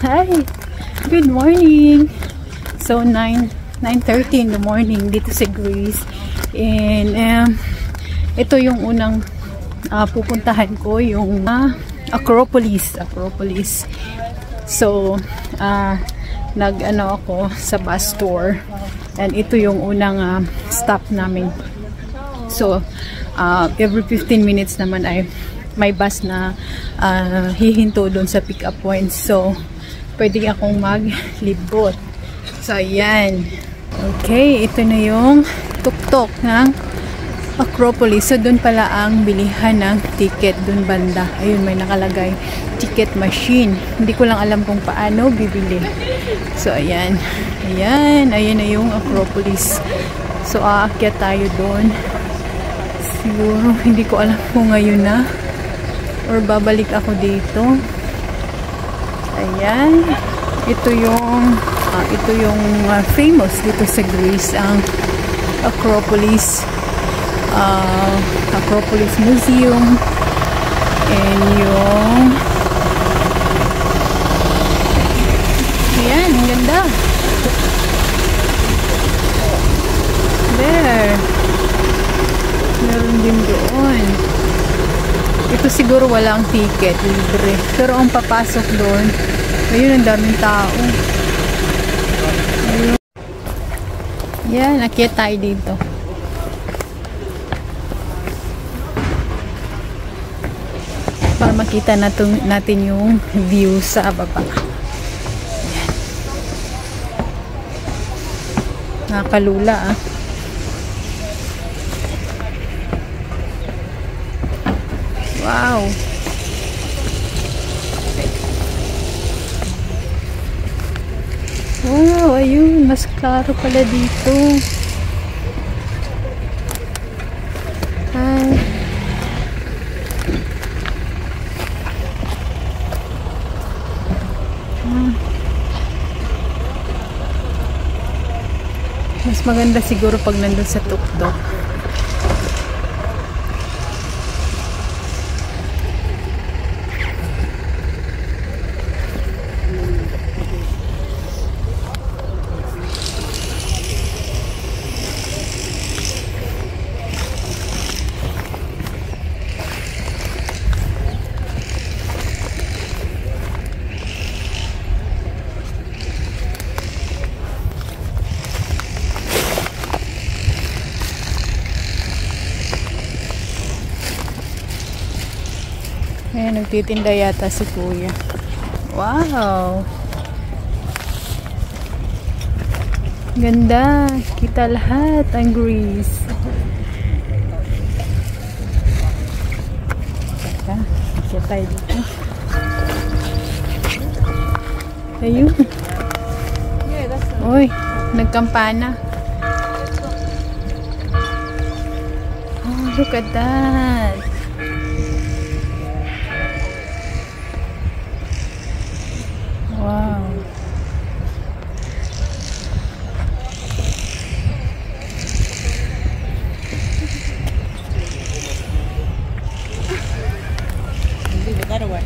Hi! Good morning! So, 9:30 in the morning dito sa Greece. And, ito yung unang pupuntahan ko, yung Acropolis. So, nag-ano ako sa bus tour. And ito yung unang stop namin. So, every 15 minutes naman ay may bus na hihinto doon sa pick-up points. So, pwede akong maglibot. So, ayan. Okay, ito na yung tuktok ng Acropolis. So, doon pala ang bilihan ng ticket. Doon banda. Ayun, may nakalagay ticket machine. Hindi ko lang alam kung paano bibili. So, ayan. Ayan na yung Acropolis. So, aakyat tayo doon. Siguro, hindi ko alam kung ngayon na or babalik ako dito. Ayan. Ito yung famous dito sa Greece, ang Acropolis. Acropolis Museum. And yung ayan, ang ganda. There. Meron din doon. Ito siguro walang ticket, libre. Pero ang papasok doon, ayun, ang daming tao. Ayun. Yan, akyat tayo dito. Para makita natin yung view sa baba. Yan. Nakakalula, Wow! Wow, ayun. Mas klaro pala dito. Hi. Mas maganda siguro pag nandun sa tuktok. Ayan, nagtitinda yata si Kuya. Wow! Ganda! Kita lahat ang Greece. Teka, tayo dito. Ayun. Uy, nagkampana. Oh, look at that! Wow. Leave it that away.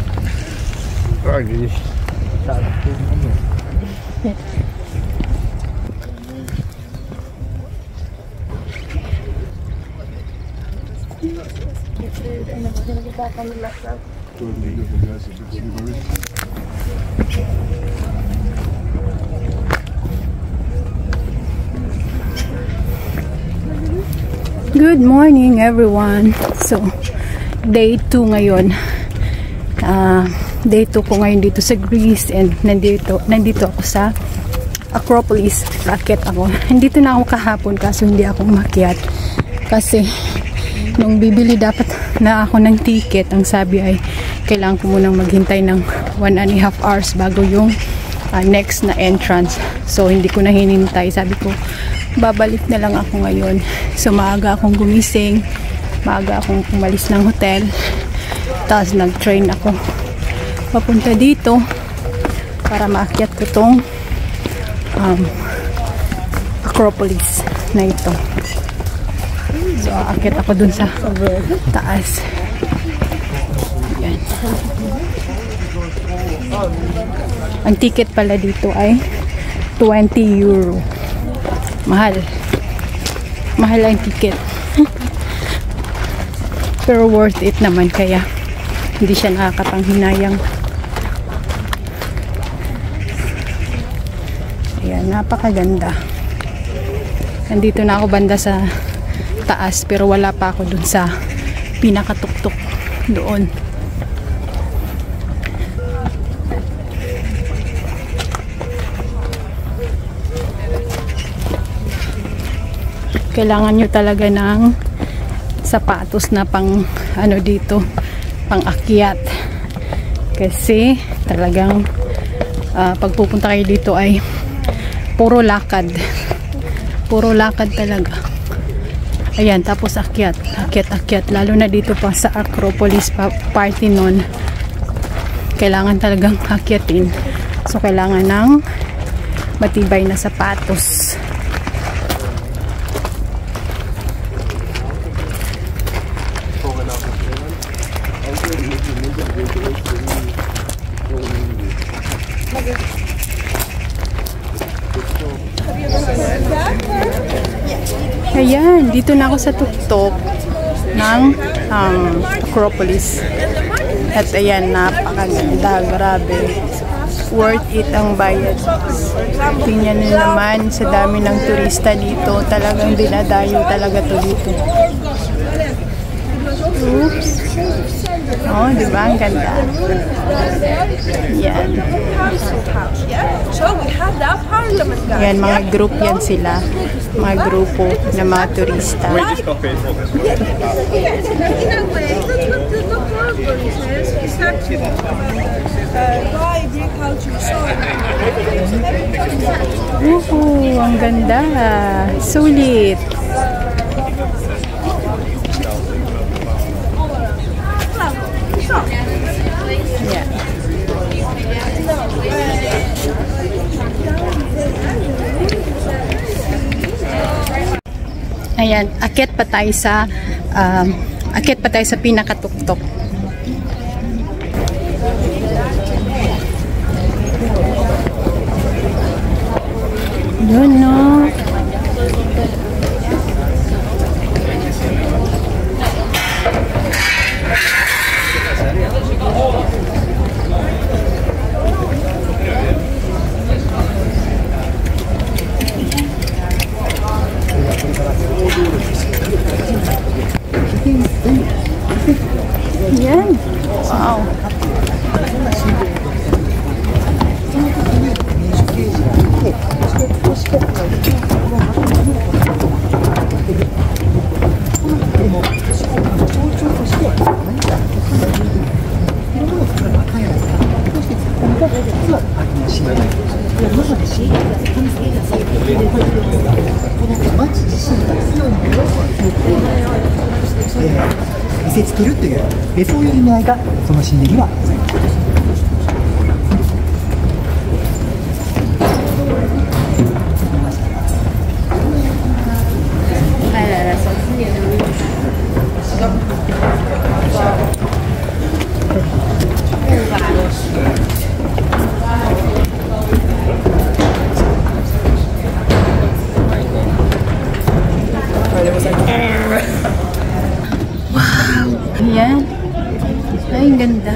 Good morning everyone. So, day 2 ngayon. Day 2 ko ngayon dito sa Greece, and nandito ako sa Acropolis. Raket ako. Nandito na ako kahapon kaso hindi ako umakyat. Kasi nung bibili dapat na ako ng ticket, ang sabi ay kailangan ko munang maghintay ng 1.5 hours bago yung next na entrance. So, hindi ko na hinintay. Sabi ko, babalik na lang ako ngayon. So, maaga akong gumising. Maaga akong umalis ng hotel. Tapos, nag-train ako papunta dito para maakyat ko tong Acropolis na ito. So, aakyat ako dun sa taas. Yan. Ang ticket pala dito ay 20 euro. Mahal. Mahal ang ticket. Pero worth it naman, kaya hindi siya nakakapanghinayang. Ayan, napakaganda. Nandito na ako banda sa taas, pero wala pa ako dun sa pinakatuktok doon. Kailangan nyo talaga ng sapatos na pang ano dito, pang akyat, kasi talagang pagpupunta kayo dito ay puro lakad talaga. Ayan, tapos akyat, lalo na dito pa sa Acropolis party nun, kailangan talagang akyatin, so kailangan ng matibay na sapatos. Ayan, dito na ako sa tuktok ng Acropolis. At ayan, napakaganda, grabe. Worth it ang bayad. Tingnan nyo naman sa dami ng turista dito. Talagang dinadayo talaga to dito. Oops. Oh, diba? Ang ganda. Yan. Yan, mga group yan sila. Mga grupo na mga turista. Ang ganda. Sulit. Yeah. Ayan, akyat pa tayo sa pinakatuktok. Yun, no? Yan. Wow.見せつけるというそういう意味合いがその神殿にはございます。Yan. Ay, ang ganda.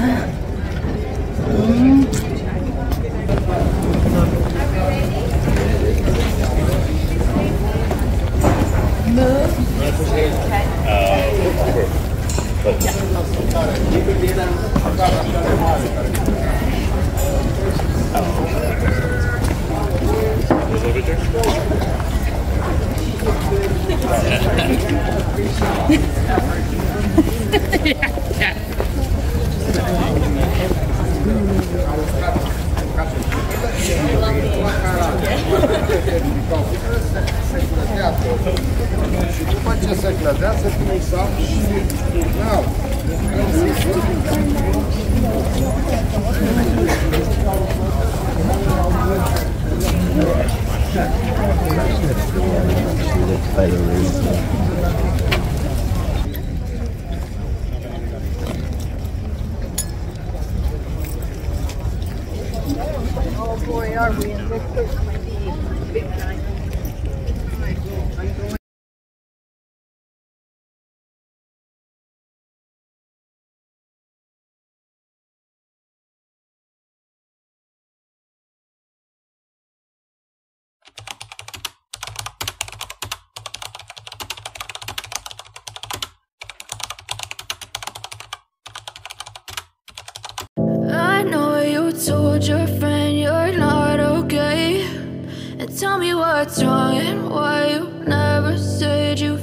are we in Victor 20 big time. I know you told your friend you're not okay, and tell me what's wrong and why you never said you